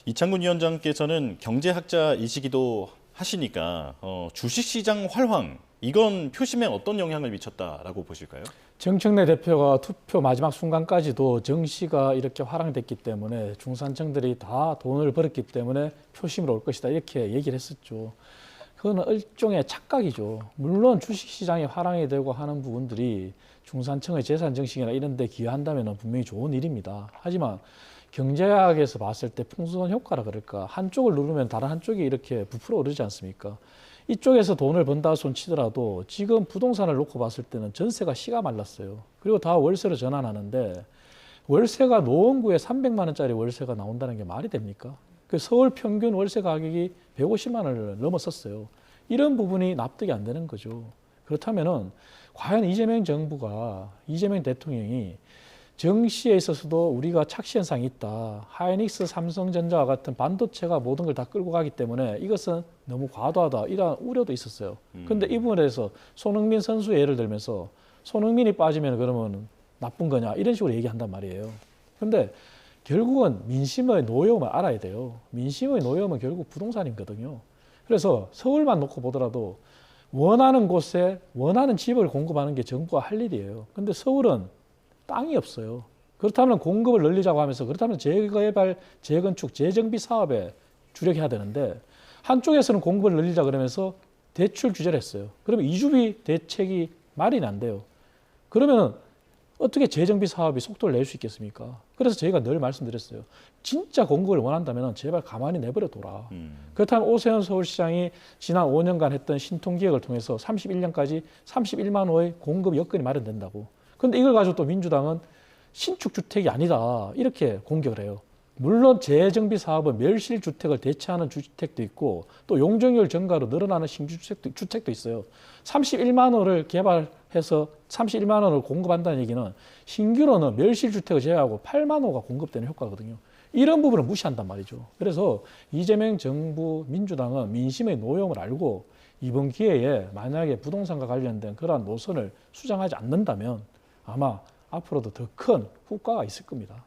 이창군 위원장께서는 경제학자이시기도 하시니까 주식시장 활황 이건 표심에 어떤 영향을 미쳤다라고 보실까요? 정청래 대표가 투표 마지막 순간까지도 정시가 이렇게 활황됐기 때문에 중산층들이 다 돈을 벌었기 때문에 표심으로 올 것이다 이렇게 얘기를 했었죠. 그거는 일종의 착각이죠. 물론 주식시장이 활황이 되고 하는 부분들이 중산층의 재산 증식이나 이런 데 기여한다면 분명히 좋은 일입니다. 하지만 경제학에서 봤을 때 풍선 효과라 그럴까, 한쪽을 누르면 다른 한쪽이 이렇게 부풀어 오르지 않습니까? 이쪽에서 돈을 번다 손 치더라도 지금 부동산을 놓고 봤을 때는 전세가 씨가 말랐어요. 그리고 다 월세로 전환하는데 월세가 노원구에 300만 원짜리 월세가 나온다는 게 말이 됩니까? 그 서울 평균 월세 가격이 150만 원을 넘었었어요. 이런 부분이 납득이 안 되는 거죠. 그렇다면은 과연 이재명 정부가, 이재명 대통령이 정시에 있어서도 우리가 착시 현상이 있다. 하이닉스, 삼성전자와 같은 반도체가 모든 걸 다 끌고 가기 때문에 이것은 너무 과도하다. 이런 우려도 있었어요. 그런데 이 부분에 대해서 손흥민 선수 예를 들면서 손흥민이 빠지면 그러면 나쁜 거냐 이런 식으로 얘기한단 말이에요. 그런데 결국은 민심의 노여움을 알아야 돼요. 민심의 노여움은 결국 부동산이거든요. 그래서 서울만 놓고 보더라도 원하는 곳에 원하는 집을 공급하는 게 정부가 할 일이에요. 근데 서울은 땅이 없어요. 그렇다면 공급을 늘리자고 하면서 그렇다면 재개발, 재건축, 재정비 사업에 주력해야 되는데 한쪽에서는 공급을 늘리자 그러면서 대출 규제를 했어요. 그러면 이주비 대책이 마련이 안 돼요. 그러면 어떻게 재정비 사업이 속도를 낼 수 있겠습니까? 그래서 저희가 늘 말씀드렸어요. 진짜 공급을 원한다면 제발 가만히 내버려 둬라. 그렇다면 오세훈 서울시장이 지난 5년간 했던 신통기획을 통해서 31년까지 31만 호의 공급 여건이 마련된다고. 그런데 이걸 가지고 또 민주당은 신축 주택이 아니다 이렇게 공격을 해요. 물론 재정비 사업은 멸실 주택을 대체하는 주택도 있고 또 용적률 증가로 늘어나는 신규 주택도 있어요. 31만 호를 개발해서 31만 호를 공급한다는 얘기는 신규로는 멸실 주택을 제외하고 8만 호가 공급되는 효과거든요. 이런 부분을 무시한단 말이죠. 그래서 이재명 정부 민주당은 민심의 노여움을 알고 이번 기회에 만약에 부동산과 관련된 그러한 노선을 수정하지 않는다면 아마 앞으로도 더 큰 후과가 있을 겁니다.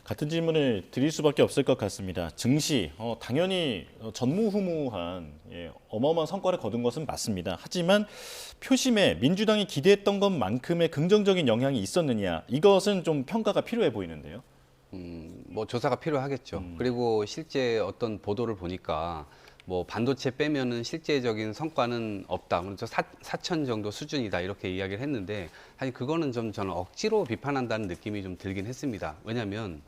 같은 질문을 드릴 수밖에 없을 것 같습니다. 증시, 당연히 전무후무한 어마어마한 성과를 거둔 것은 맞습니다. 하지만 표심에 민주당이 기대했던 것만큼의 긍정적인 영향이 있었느냐, 이것은 좀 평가가 필요해 보이는데요. 뭐 조사가 필요하겠죠. 그리고 실제 어떤 보도를 보니까 뭐 반도체 빼면은 실제적인 성과는 없다. 그래서 4천 정도 수준이다. 이렇게 이야기를 했는데 사실 그거는 좀 저는 억지로 비판한다는 느낌이 좀 들긴 했습니다. 왜냐하면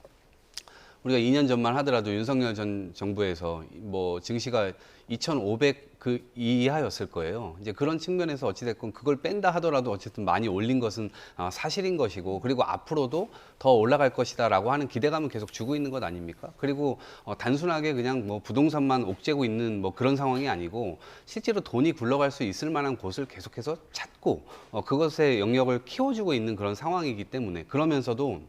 우리가 2년 전만 하더라도 윤석열 전 정부에서 뭐 증시가 2,500 그 이하였을 거예요. 이제 그런 측면에서 어찌됐건 그걸 뺀다 하더라도 어쨌든 많이 올린 것은 사실인 것이고 그리고 앞으로도 더 올라갈 것이다라고 하는 기대감은 계속 주고 있는 것 아닙니까? 그리고 단순하게 그냥 뭐 부동산만 옥죄고 있는 뭐 그런 상황이 아니고 실제로 돈이 굴러갈 수 있을 만한 곳을 계속해서 찾고 그것의 영역을 키워주고 있는 그런 상황이기 때문에 그러면서도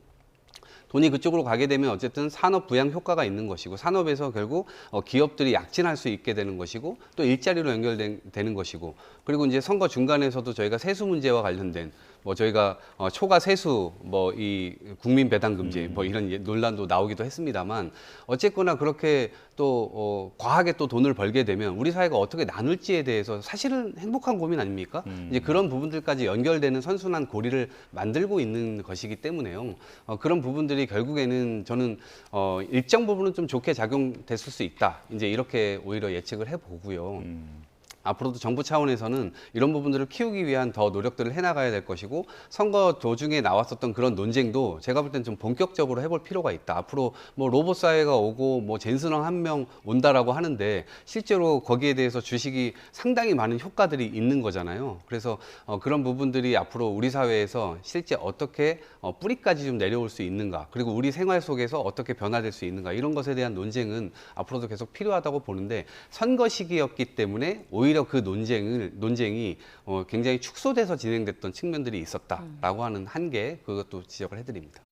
돈이 그쪽으로 가게 되면 어쨌든 산업 부양 효과가 있는 것이고 산업에서 결국 기업들이 약진할 수 있게 되는 것이고 또 일자리로 연결되는 것이고 그리고 이제 선거 중간에서도 저희가 세수 문제와 관련된 뭐 저희가 초과 세수 뭐 이 국민 배당 금지 뭐 이런 논란도 나오기도 했습니다만 어쨌거나 그렇게 또 과하게 또 돈을 벌게 되면 우리 사회가 어떻게 나눌지에 대해서 사실은 행복한 고민 아닙니까? 이제 그런 부분들까지 연결되는 선순환 고리를 만들고 있는 것이기 때문에요. 그런 부분들이 결국에는 저는 일정 부분은 좀 좋게 작용됐을 수 있다. 이제 이렇게 오히려 예측을 해보고요. 앞으로도 정부 차원에서는 이런 부분들을 키우기 위한 더 노력들을 해나가야 될 것이고 선거 도중에 나왔었던 그런 논쟁도 제가 볼 땐 좀 본격적으로 해볼 필요가 있다. 앞으로 뭐 로봇 사회가 오고 뭐 젠슨왕 한 명 온다라고 하는데 실제로 거기에 대해서 주식이 상당히 많은 효과들이 있는 거잖아요. 그래서 그런 부분들이 앞으로 우리 사회에서 실제 어떻게 뿌리까지 좀 내려올 수 있는가 그리고 우리 생활 속에서 어떻게 변화될 수 있는가 이런 것에 대한 논쟁은 앞으로도 계속 필요하다고 보는데 선거 시기였기 때문에 오히려 그 논쟁이 굉장히 축소돼서 진행됐던 측면들이 있었다라고 하는 한계 그것도 지적을 해드립니다.